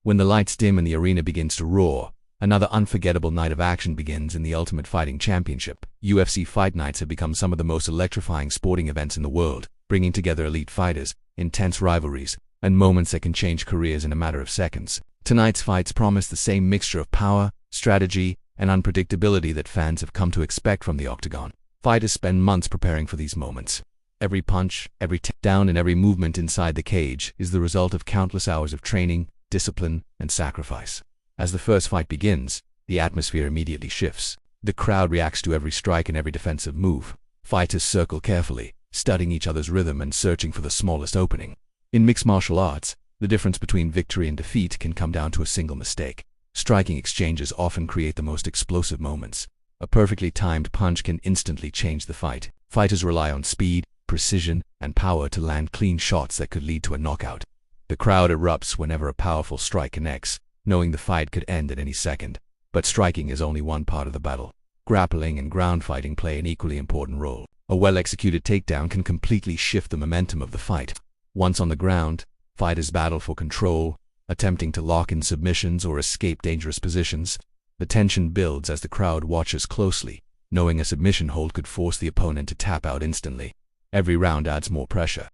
When the lights dim and the arena begins to roar, another unforgettable night of action begins in the Ultimate Fighting Championship. UFC Fight Nights have become some of the most electrifying sporting events in the world, bringing together elite fighters, intense rivalries, and moments that can change careers in a matter of seconds. Tonight's fights promise the same mixture of power, strategy, and unpredictability that fans have come to expect from the octagon. Fighters spend months preparing for these moments. Every punch, every takedown, and every movement inside the cage is the result of countless hours of training, discipline, and sacrifice. As the first fight begins, the atmosphere immediately shifts. The crowd reacts to every strike and every defensive move. Fighters circle carefully, studying each other's rhythm and searching for the smallest opening. In mixed martial arts, the difference between victory and defeat can come down to a single mistake. Striking exchanges often create the most explosive moments. A perfectly timed punch can instantly change the fight. Fighters rely on speed, precision, and power to land clean shots that could lead to a knockout. The crowd erupts whenever a powerful strike connects, knowing the fight could end at any second. But striking is only one part of the battle. Grappling and ground fighting play an equally important role. A well-executed takedown can completely shift the momentum of the fight. Once on the ground, fighters battle for control, attempting to lock in submissions or escape dangerous positions. The tension builds as the crowd watches closely, knowing a submission hold could force the opponent to tap out instantly. Every round adds more pressure.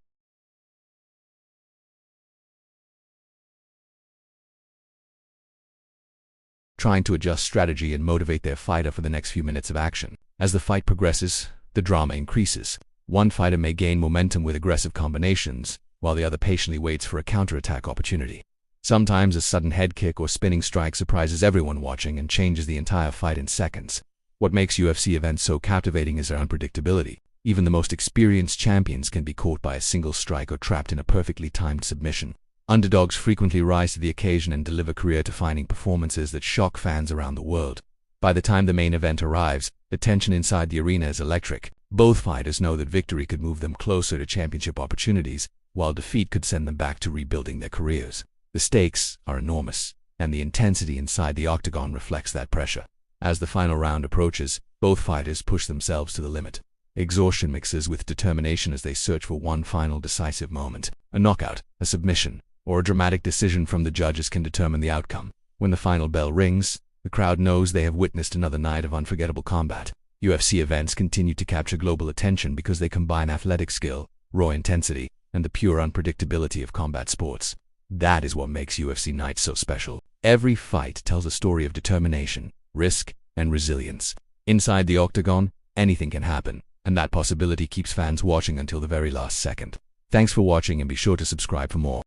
Trying to adjust strategy and motivate their fighter for the next few minutes of action. As the fight progresses, the drama increases. One fighter may gain momentum with aggressive combinations, while the other patiently waits for a counterattack opportunity. Sometimes a sudden head kick or spinning strike surprises everyone watching and changes the entire fight in seconds. What makes UFC events so captivating is their unpredictability. Even the most experienced champions can be caught by a single strike or trapped in a perfectly timed submission. Underdogs frequently rise to the occasion and deliver career-defining performances that shock fans around the world. By the time the main event arrives, the tension inside the arena is electric. Both fighters know that victory could move them closer to championship opportunities, while defeat could send them back to rebuilding their careers. The stakes are enormous, and the intensity inside the octagon reflects that pressure. As the final round approaches, both fighters push themselves to the limit. Exhaustion mixes with determination as they search for one final decisive moment. A knockout, a submission, or a dramatic decision from the judges can determine the outcome. When the final bell rings, the crowd knows they have witnessed another night of unforgettable combat. UFC events continue to capture global attention because they combine athletic skill, raw intensity, and the pure unpredictability of combat sports. That is what makes UFC nights so special. Every fight tells a story of determination, risk, and resilience. Inside the octagon, anything can happen, and that possibility keeps fans watching until the very last second. Thanks for watching, and be sure to subscribe for more.